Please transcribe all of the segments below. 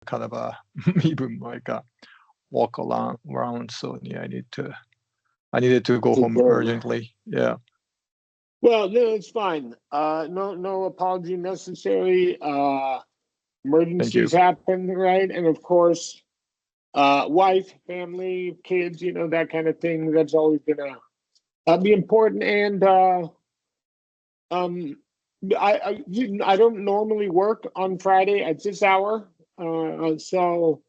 kind of even like walk around. So yeah, I needed to go home urgently. Yeah. Well, no, it's fine. No apology necessary. Emergencies happen, right? And of course, wife, family, kids, that kind of thing. That's always gonna be important. And I don't normally work on Friday at this hour, so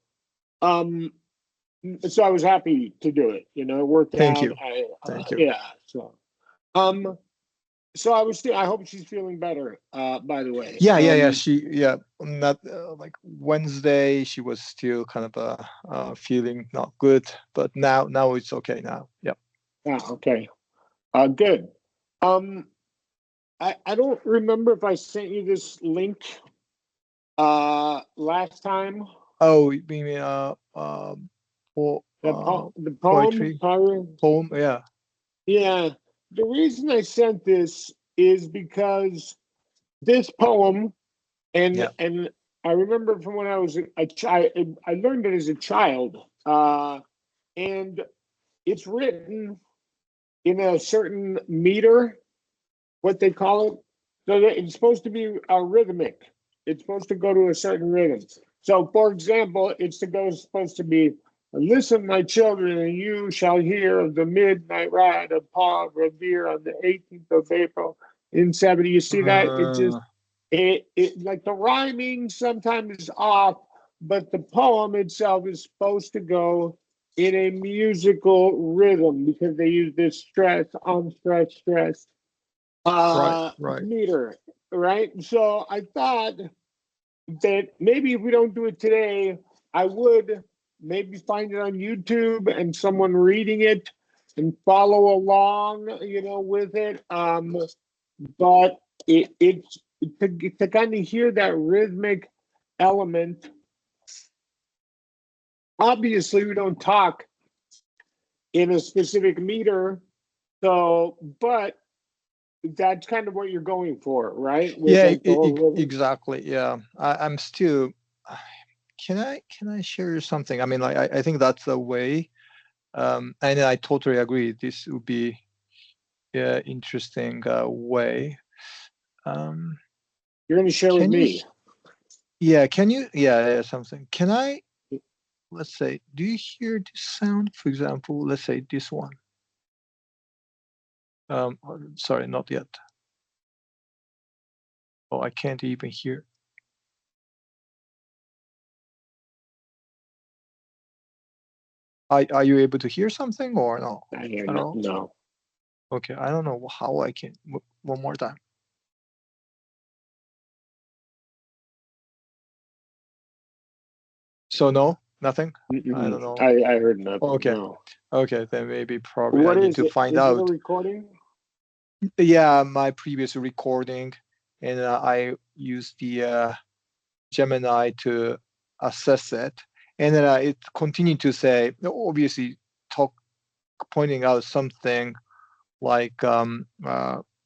I was happy to do it. It worked out. Thank you. Thank you. Yeah. So I hope she's feeling better. By the way. Yeah. Not like Wednesday. She was still kind of feeling not good, but now it's okay now. Yeah. Okay. Good. I don't remember if I sent you this link last time. Oh, you mean The poetry poem? Yeah. Yeah. The reason I sent this is because this poem, and I remember from when I was a child, I learned it as a child, and it's written in a certain meter, what they call it. So it's supposed to be rhythmic. It's supposed to go to a certain rhythm. So, for example, supposed to be, listen, my children, and you shall hear of the midnight ride of Paul Revere on the 18th of April in 70. You see that? It like the rhyming sometimes is off, but the poem itself is supposed to go in a musical rhythm because they use this stress on stress meter, right? So I thought that maybe if we don't do it today, I would maybe find it on YouTube and someone reading it and follow along, with it. But it's to kind of hear that rhythmic element. Obviously, we don't talk in a specific meter, but that's kind of what you're going for, right? Exactly. Yeah, I'm still. Can I share something? I mean, like I think that's the way, and I totally agree. This would be interesting way. You're going to share with me. Yeah. Can you? Yeah. Something. Can I? Let's say. Do you hear this sound? For example, let's say this one. Sorry, not yet. Oh, I can't even hear. Are you able to hear something or no? I hear no. Okay, I don't know how I can. One more time. So no, nothing. I don't know. I heard nothing. Okay, no. Okay, then maybe probably what I need to find out. Is it a recording? Yeah, my previous recording, and I used the Gemini to assess it, and then it continued to say, obviously, pointing out something like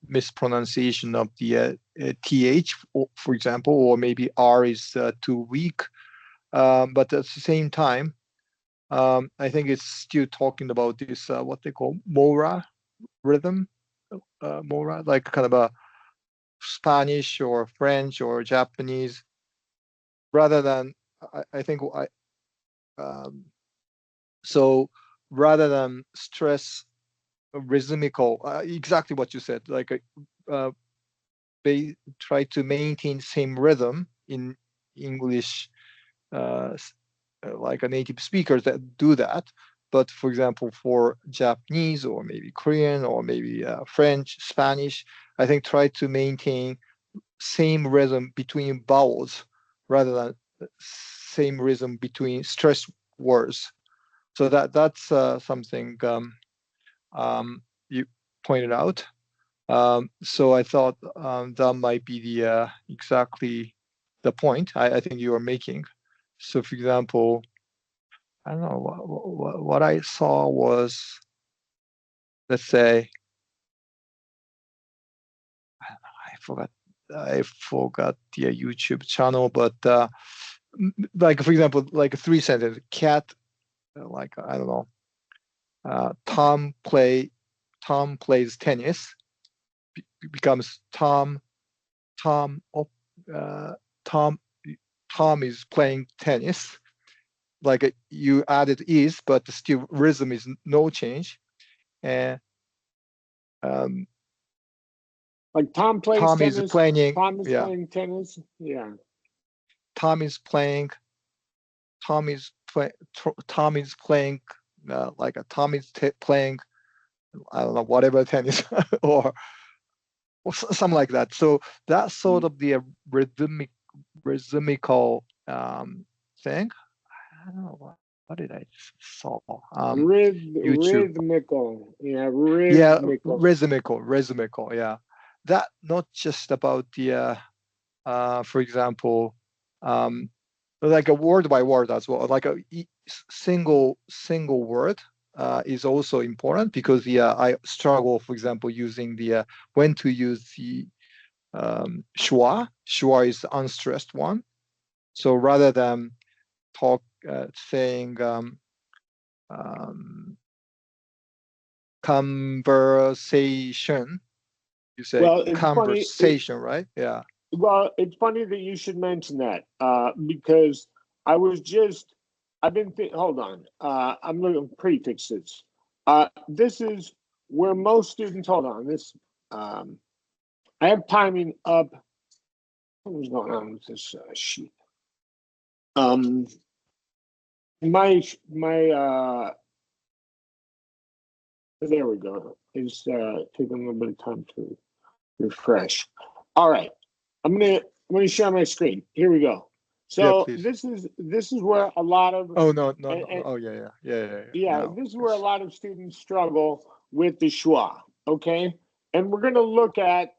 mispronunciation of the th, for example, or maybe r is too weak. But at the same time, I think it's still talking about this what they call mora rhythm, mora, like kind of a Spanish or French or Japanese, rather than I think so rather than stress rhythmical, exactly what you said, like they try to maintain same rhythm in English, like a native speakers that do that. But for example, for Japanese or maybe Korean or maybe French, Spanish, I think try to maintain same rhythm between vowels rather than same rhythm between stressed words. So that's something you pointed out. So I thought that might be the exactly the point I think you are making. So, for example, I don't know what I saw was, let's say, I forgot the YouTube channel, but like, for example, like a 3 sentence. Cat, like, I don't know. Tom plays tennis. Becomes Tom. Tom. Tom. Tom is playing tennis. Like, you added is, but still rhythm is no change. And like Tom plays Tom tennis. is playing. Tom is Yeah. playing tennis. Yeah. Tom is playing. Tom is playing. Like a Tom is playing. I don't know, whatever tennis or something like that. So that's sort of the rhythmical thing. I don't know what did I saw. YouTube. Rhythmical. Yeah, rhythmical. Rhythmical. Yeah, that not just about the for example, like a word by word as well. Like a single word is also important, because I struggle, for example, using the when to use the schwa. Schwa is the unstressed one. So rather than saying conversation, you say conversation, right? Yeah. Well, it's funny that you should mention that, because I've been hold on. I'm looking at prefixes. This is where most students, hold on, I have timing up. What is going on with this sheet? My there we go. Is taking a little bit of time to refresh. All right. I'm gonna share my screen. Here we go. So yeah, this is where a lot of no. Oh yeah. This is where a lot of students struggle with the schwa. Okay, and we're gonna look at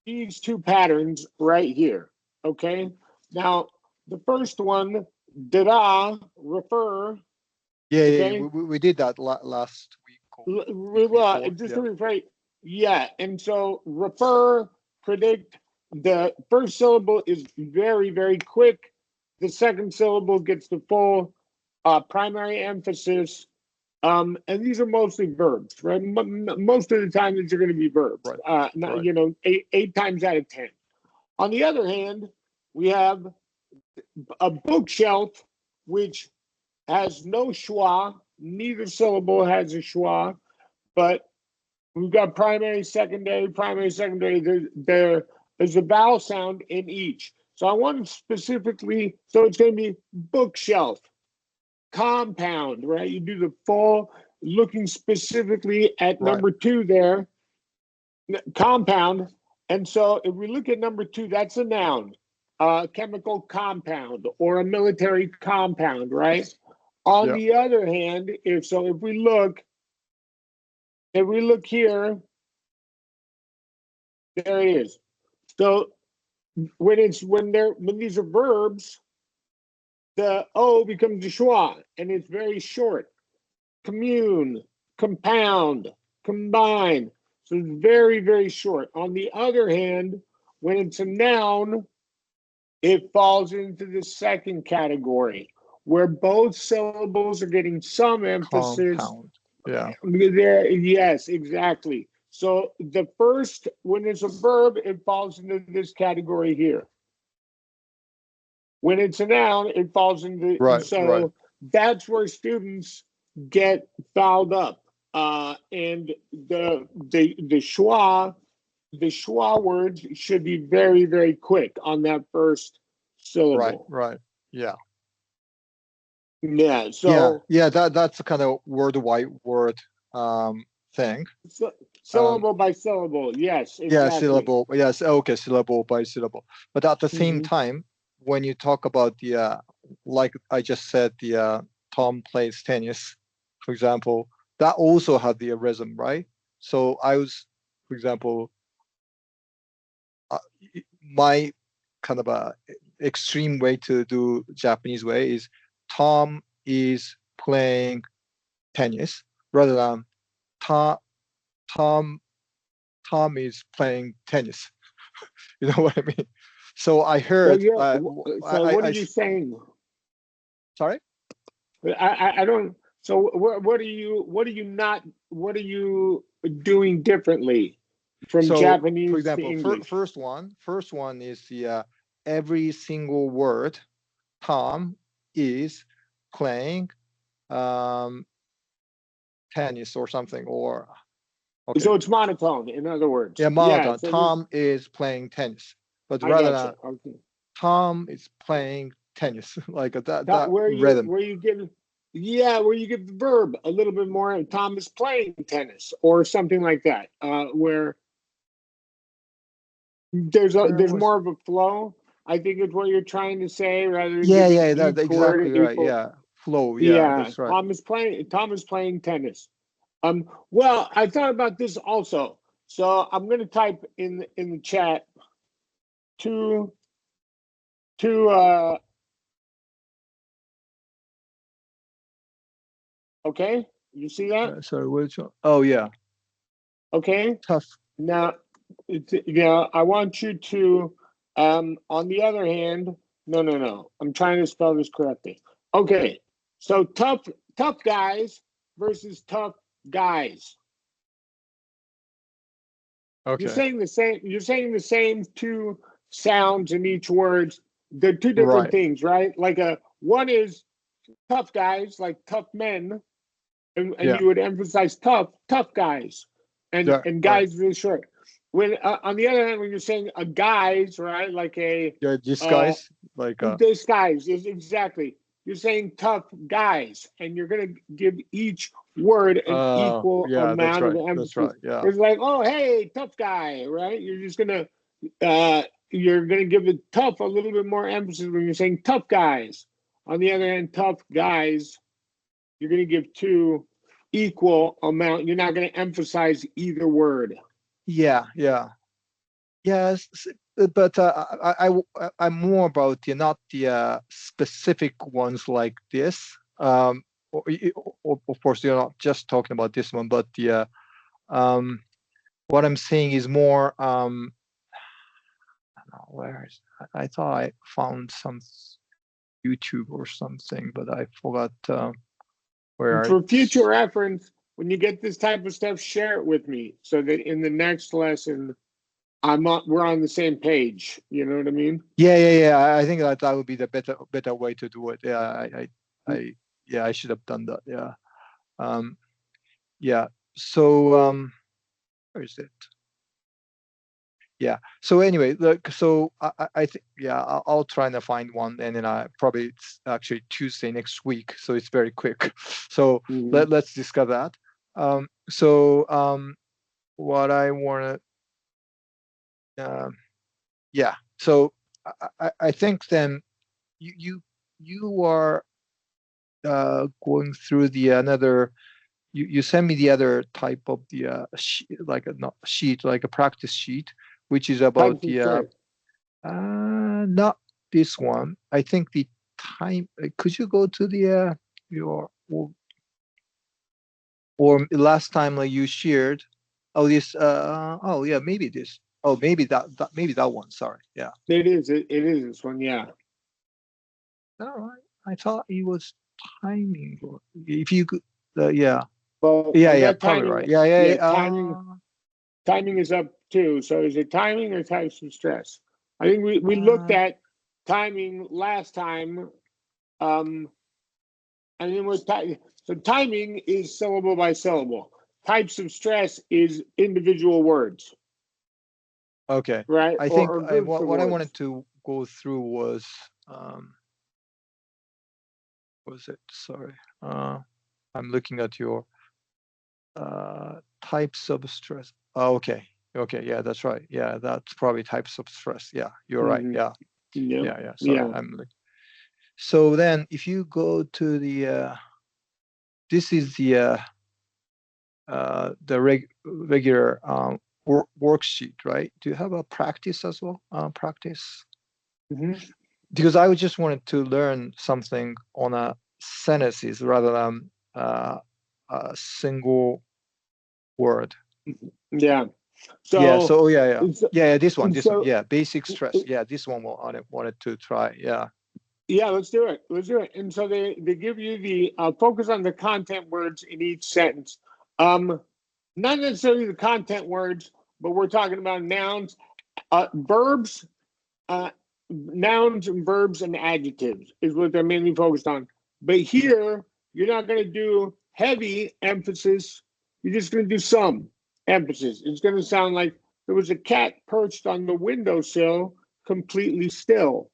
these two patterns right here. Okay, now the first one, da refer. Yeah, we did that last week. Just to rephrase, yeah, and so refer, predict. The first syllable is very, very quick. The second syllable gets the full primary emphasis. And these are mostly verbs, right? Most of the time, these are going to be verbs. Right. You know, eight times out of 10. On the other hand, we have a bookshelf, which has no schwa. Neither syllable has a schwa, but we've got primary, secondary. There's a vowel sound in each. So I want to specifically, so it's going to be bookshelf, compound, right? You do the full, looking specifically at number 2 there, compound. And so if we look at number 2, that's a noun, chemical compound or a military compound, right? On the other hand, if we look here, there it is. So when these are verbs, the O becomes a schwa, and it's very short. Commune, compound, combine. So it's very, very short. On the other hand, when it's a noun, it falls into the second category, where both syllables are getting some emphasis. Compound. Yeah. Yes, exactly. So the first, when it's a verb, it falls into this category here. When it's a noun, it falls into that's where students get fouled up. And the schwa words should be very, very quick on that first syllable. Right. Yeah. Yeah. So that's a kind of word by word thing. Syllable by syllable, yes. Exactly. Yeah, syllable. Yes, okay, syllable by syllable. But at the same time, when you talk about the like I just said, the Tom plays tennis, for example, that also had the rhythm, right? So I was, for example, my kind of a extreme way to do Japanese way is Tom is playing tennis rather than Tom is playing tennis. You know what I mean? So I heard. So what are you saying? Sorry. I don't. So what are you doing differently from So, for Japanese to example, English? first one is the every single word. Tom is playing um, tennis or something, or okay, So it's monotone, in other words. yeah, Yeah. monotone. So this, Tom is playing tennis, but I rather gotcha. than Okay. Tom is playing tennis, like that rhythm. Where you give, yeah, where you give the verb a little bit more. Tom is playing tennis or something like that. Where Where there's was? more of a flow. I think is what you're trying to say, rather than Yeah, giving yeah, each word exactly an right. equal. Yeah, flow. Yeah, Yeah, that's right. Tom is playing tennis. Well, I thought about this also. So I'm going to type in the chat to to okay. You see that? Sorry, which one? Oh yeah, Okay. tough. Now, yeah, I want you to. On the other hand, no. I'm trying to spell this correctly. Okay. So tough guys versus tough guys. Okay, You're saying the same two sounds in each word. They're two different right. things, right? Like one is tough guys, like tough men, and Yeah, you would emphasize tough guys, yeah, and right. guys really short. When on the other hand, when you're saying a guys, right, like Yeah, this uh guy's like this guys is exactly. You're saying tough guys, and you're gonna give each word an equal yeah, that's amount of right. That's emphasis. right. Yeah. It's like, oh, hey, tough guy, right? Uh, you're gonna give the tough a little bit more emphasis when you're saying tough guys. On the other hand, tough guys, you're gonna give two equal amount. You're not gonna emphasize either word. Yeah, yeah. Yes, but I'm more about the not the specific ones like this. Of course, you're not just talking about this one, but the um, what I'm saying is more where is I thought I found some YouTube or something, but I forgot And where for future it's. reference, when you get this type of stuff, share it with me so that in the next lesson we're on the same page. You know what I mean? Yeah, yeah, yeah. I think that would be the better way to do it. Yeah, yeah, I should have done that. Yeah. Um, yeah. So where is it? Yeah. So anyway, look. So I think yeah, I'll try and find one, and then I probably it's actually Tuesday next week, so it's very quick. So Mhm. let's discuss that. So what I want to yeah. So I think then you are going through the another. You send me the other type of the like a not sheet, like a practice sheet, which is about Types of the stress. not this one. I think the time. Could you go to the your or last time you shared? Oh, this. Oh, yeah. Maybe this. Oh, maybe maybe that one. Sorry. Yeah. It is this one. Yeah. All right. I thought it was timing. If you could, yeah. Well, Yeah, I yeah. got Probably timing. right. Yeah, yeah. Yeah, timing is up too. So is it timing or types of stress? I think we looked Uh, at timing last time. Um, and then so timing is syllable by syllable. Types of stress is individual words, okay. right? I think Or groups of what I wanted words. to go through um, was it? Sorry. I'm looking at your types of stress. Oh, okay. Okay. Yeah, that's right. Yeah, that's probably types of stress. Yeah, you're right. Mm-hmm. Yeah. Yeah. Yeah. Yeah. Sorry. Yeah. So then if you go to the, this is the regular worksheet, right? Do you have a practice as well? Practice? Mm-hmm. Because I just wanted to learn something on a sentences rather than a single word. Yeah. Yeah. So, So yeah, yeah, so, yeah, yeah. This one. so Yeah, basic stress. Yeah, this one I wanted to try. Yeah. Yeah, let's do it. Let's do it. And so they give you the focus on the content words in each sentence. Not necessarily the content words, but we're talking about nouns, verbs, nouns and verbs and adjectives is what they're mainly focused on. But here, you're not going to do heavy emphasis. You're just going to do some emphasis. It's going to sound like there was a cat perched on the windowsill, completely still.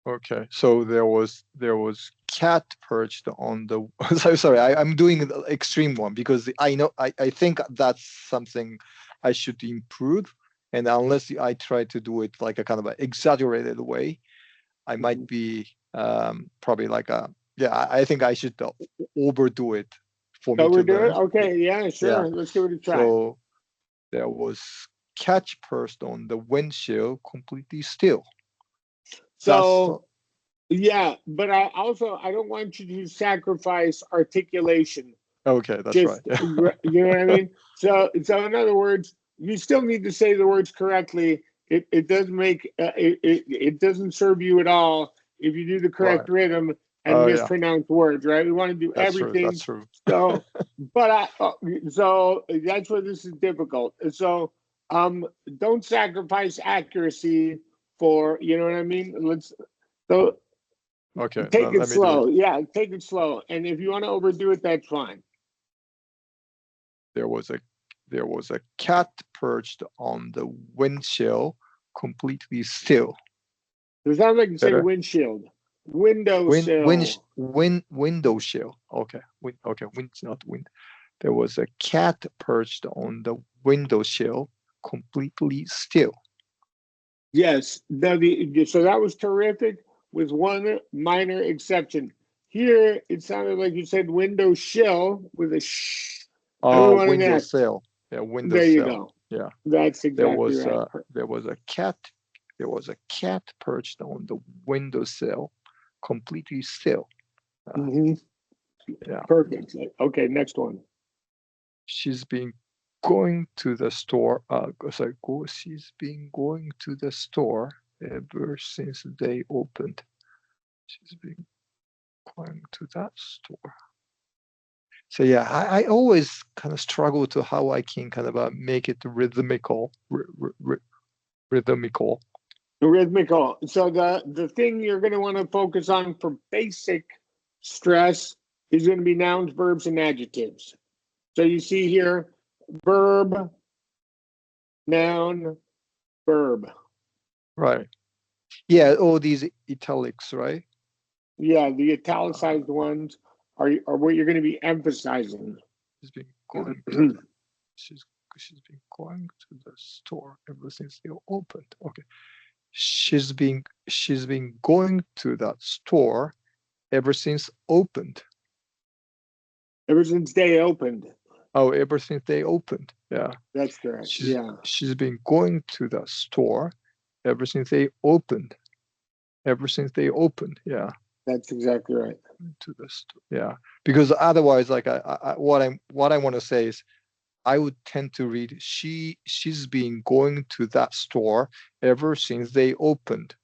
Okay, so there was cat perched on the. Sorry, I'm doing the extreme one because I know I think that's something I should improve, and unless I try to do it like a kind of an exaggerated way, I might be probably like a I think I should overdo it for me to Overdo it? learn. Okay, yeah, sure. Yeah. Let's give it a try. So there was cat perched on the windshield, completely still. So yeah, but I don't want you to sacrifice articulation. Okay, that's Just, right. you know what I mean? So in other words, you still need to say the words correctly. It doesn't make it doesn't serve you at all if you do the correct rhythm and mispronounce words, right? We want to do everything. That's true. So, but so that's where this is difficult. So, don't sacrifice accuracy for, you know what I mean? Okay, take it slow. Yeah, take it slow. And if you want to overdo it, that's fine. There was a cat perched on the windshield, completely still. It sounds like you say windshield. Windowsill. Windowsill. Okay. Not wind. There was a cat perched on the windowsill, completely still. Yes. So that was terrific, with one minor exception. Here, it sounded like you said windowsill with a sh. Windowsill. Yeah, windowsill. There you go. Yeah. That's exactly right. There was a cat perched on the windowsill, completely still. Yeah. Perfect. Okay, next one. She's been going to the store. She's been going to the store ever since they opened. She's been going to that store. So yeah, I always kind of struggle to how I can kind of make it rhythmical. Rhythmical. So the thing you're going to want to focus on for basic stress is going to be nouns, verbs, and adjectives. So you see here, verb, noun, verb. Right. Yeah, all these italics, right? Yeah, the italicized ones are what you're going to be emphasizing. She's been going to she's been going to the store ever since they opened. Okay. She's been going to that store ever since opened. Ever since they opened. Oh, ever since they opened. Yeah. That's correct. She's been going to the store ever since they opened. Ever since they opened. Yeah. That's exactly right. To the store. Yeah. Because otherwise, like what I want to say is, I would tend to read she's been going to that store ever since they opened.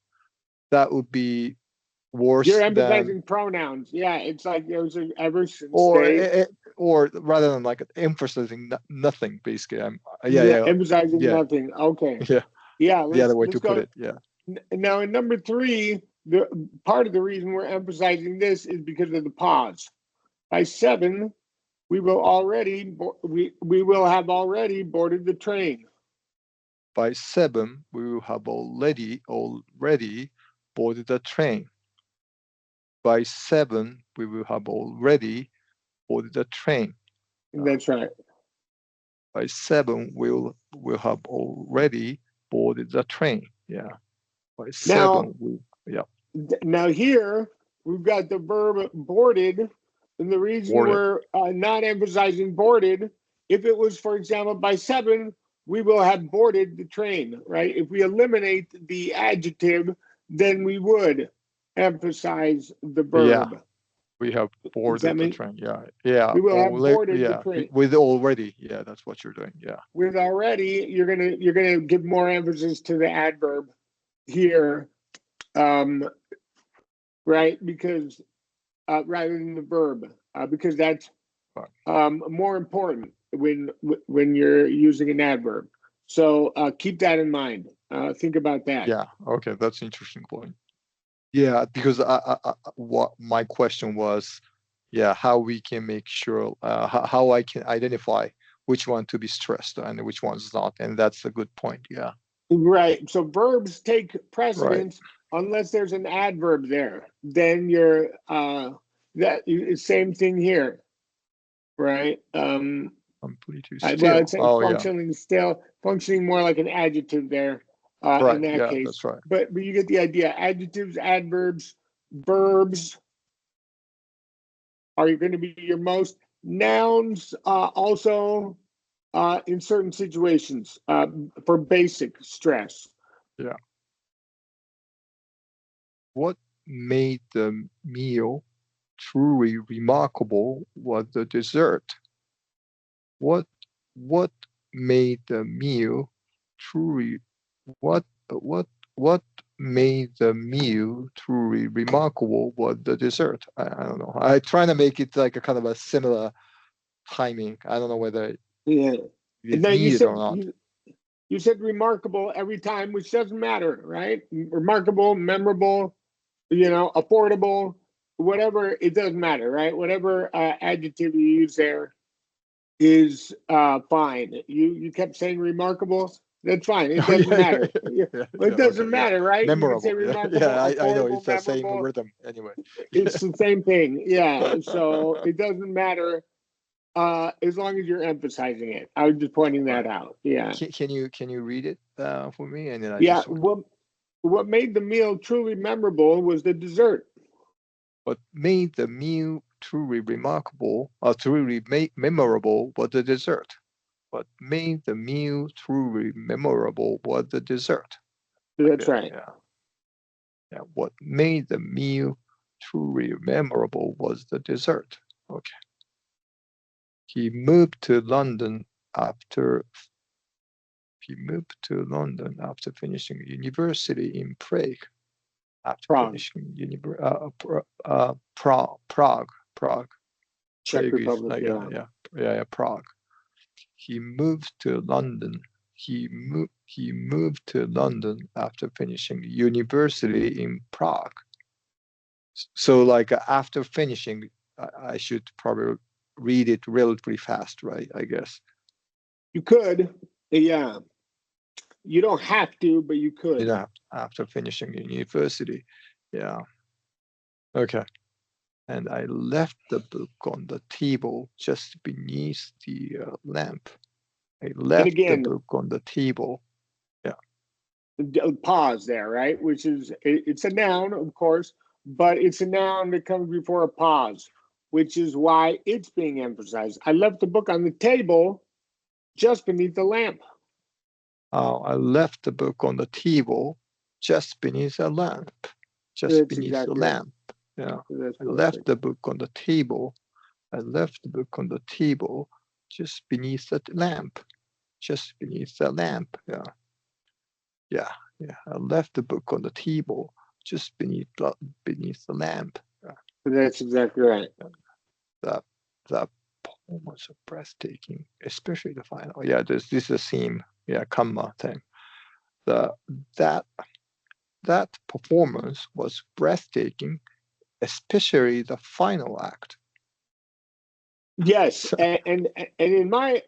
That would be worse. You're emphasizing pronouns. Yeah, it's like there's ever since or rather than like emphasizing nothing. Basically, emphasizing nothing. Okay. Yeah. The other way to put it. Yeah. Now in number 3, the part of the reason we're emphasizing this is because of the pause. By 7, we will have already boarded the train. By 7, we will have already boarded the train. By 7, we will have already boarded the train. That's right. By 7, we'll have already boarded the train. Yeah. By 7, Now here we've got the verb boarded, and the reason we're not emphasizing boarded, if it was, for example, by 7, we will have boarded the train, right? If we eliminate the adjective, then we would emphasize the verb. Yeah. We have boarded the train. Yeah. We will have boarded the train. With already. Yeah, that's what you're doing. Yeah. With already, you're gonna give more emphasis to the adverb here. right? Because rather than the verb, because that's more important when you're using an adverb. So keep that in mind. Think about that. Yeah. Okay, that's an interesting point. Yeah, because what my question was, yeah, how we can make sure, how I can identify which one to be stressed and which one's not, and that's a good point. Yeah. Right. So verbs take Right. precedence unless there's an adverb there. Then you're same thing here, right? Completely Well, still. it's Oh yeah. functioning more like an adjective there Right. in that Yeah, case. that's right. But you get the idea. Adjectives, adverbs, verbs are going to be your most. Nouns also in certain situations for basic stress. Yeah. What made the meal truly remarkable was the dessert. What made the meal truly what made the meal truly remarkable was the dessert. I don't know. I trying to make it like a kind of a similar timing. I don't know whether Yeah. it's Now needed or not. You said remarkable every time, which doesn't matter, right? Remarkable, memorable, affordable, whatever, it doesn't matter, right? Whatever adjective you use there is fine. You kept saying remarkable. That's fine. It doesn't matter. It doesn't matter, right? You can say Memorable. remarkable, I know affordable, it's the same memorable. rhythm anyway. It's the same thing. Yeah. So it doesn't matter as long as you're emphasizing it. I was just pointing that out. Yeah. Can you read it for me? And then I Yeah. just What made the meal truly memorable was the dessert. What made the meal truly remarkable, truly memorable, was the dessert. What made the meal truly memorable was the dessert. That's right. Yeah. What made the meal truly memorable was the dessert. Okay. He moved to London after finishing university in Prague. Prague. Prague. Czech Republic. Prague. He moved to London. He moved to London after finishing university in Prague. So, like after finishing, I should probably read it relatively fast, right? I guess you could, yeah. You don't have to, but you could. After finishing university, yeah. Okay. And I left the book on the table just beneath the lamp. I left the book on the table. Yeah. Pause there, right? Which is, it's a noun, of course, but it's a noun that comes before a pause, which is why it's being emphasized. I left the book on the table just beneath the lamp. I left the book on the table just beneath the lamp. Just beneath the lamp. Yeah. I left the book on the table. I left the book on the table just beneath the lamp. Just beneath the lamp. Yeah. I left the book on the table just beneath the lamp. Yeah. That's exactly right. The poem was breathtaking, especially the final. Yeah, this is a theme. Yeah, comma thing. That performance was breathtaking, especially the final act. Yes, and in my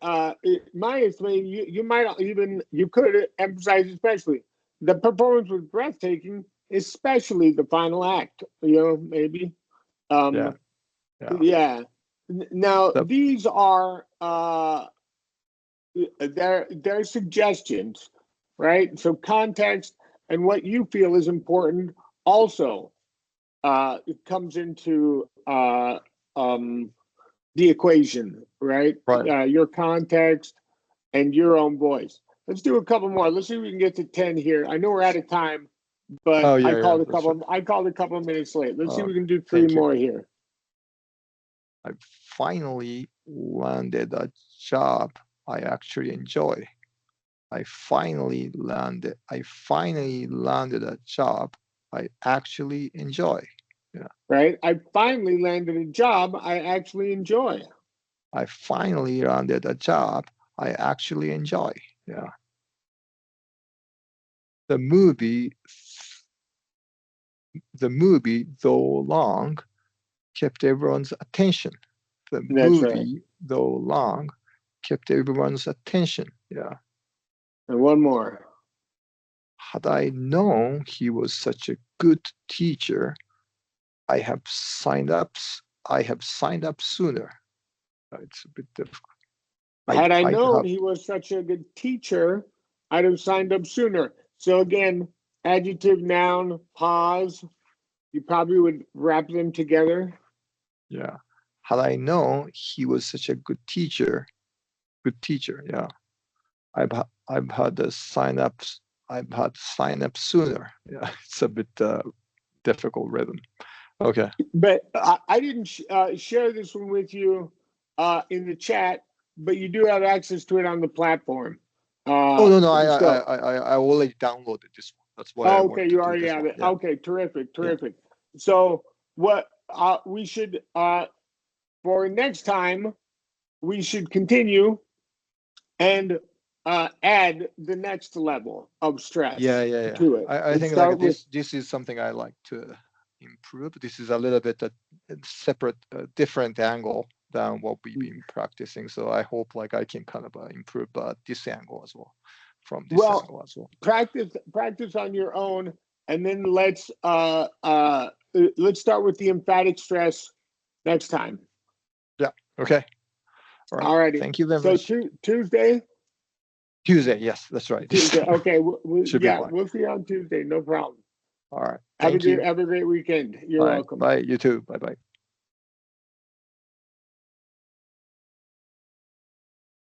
estimation, you could emphasize especially the performance was breathtaking, especially the final act. Maybe. Yeah. Now these are they're suggestions, right? So context and what you feel is important also it comes into the equation, right? Your context and your own voice. Let's do a couple more. Let's see if we can get to 10 here. I know we're out of time, but I called a couple of minutes late. Let's see if we can do 3 more here. I finally landed a job I actually enjoy. I finally landed a job I actually enjoy. Yeah. Right? I finally landed a job I actually enjoy. I finally landed a job I actually enjoy. Yeah. The movie, though long, kept everyone's attention. The That's right. movie, though long, kept everyone's attention. Yeah. And one more. Had I known he was such a good teacher, I have signed up. I have signed up sooner. It's a bit difficult. Had I I'd known have, he was such a good teacher, I'd have signed up sooner. So again, adjective, noun, pause. You probably would wrap them together. yeah. Had I known he was such a good teacher, yeah. I've had the sign ups. I've had to sign up sooner. Yeah, it's a bit difficult rhythm. Okay. But I didn't share this one with you in the chat, but you do have access to it on the platform. Oh no, I So already downloaded this one. That's why I okay, wanted to you do already this have one. it. Yeah. Okay, terrific, Yeah. terrific. So what we should for next time, we should continue and add the next level of stress Yeah. to it. I And think like start with this is something I like to improve. This is a little bit a separate, different angle than what we've been practicing. So I hope like I can kind of improve this angle as well, from this angle as well. practice on your own, and then let's start with the emphatic stress next time. Yeah. Okay. All right. All righty. Thank you very So much. Tuesday. Yes, that's right. Tuesday. Okay. Should be fine. We'll see you on Tuesday. No problem. All right. Thank you. Have a great weekend. You're Bye. welcome. Bye. You too. Bye. Bye.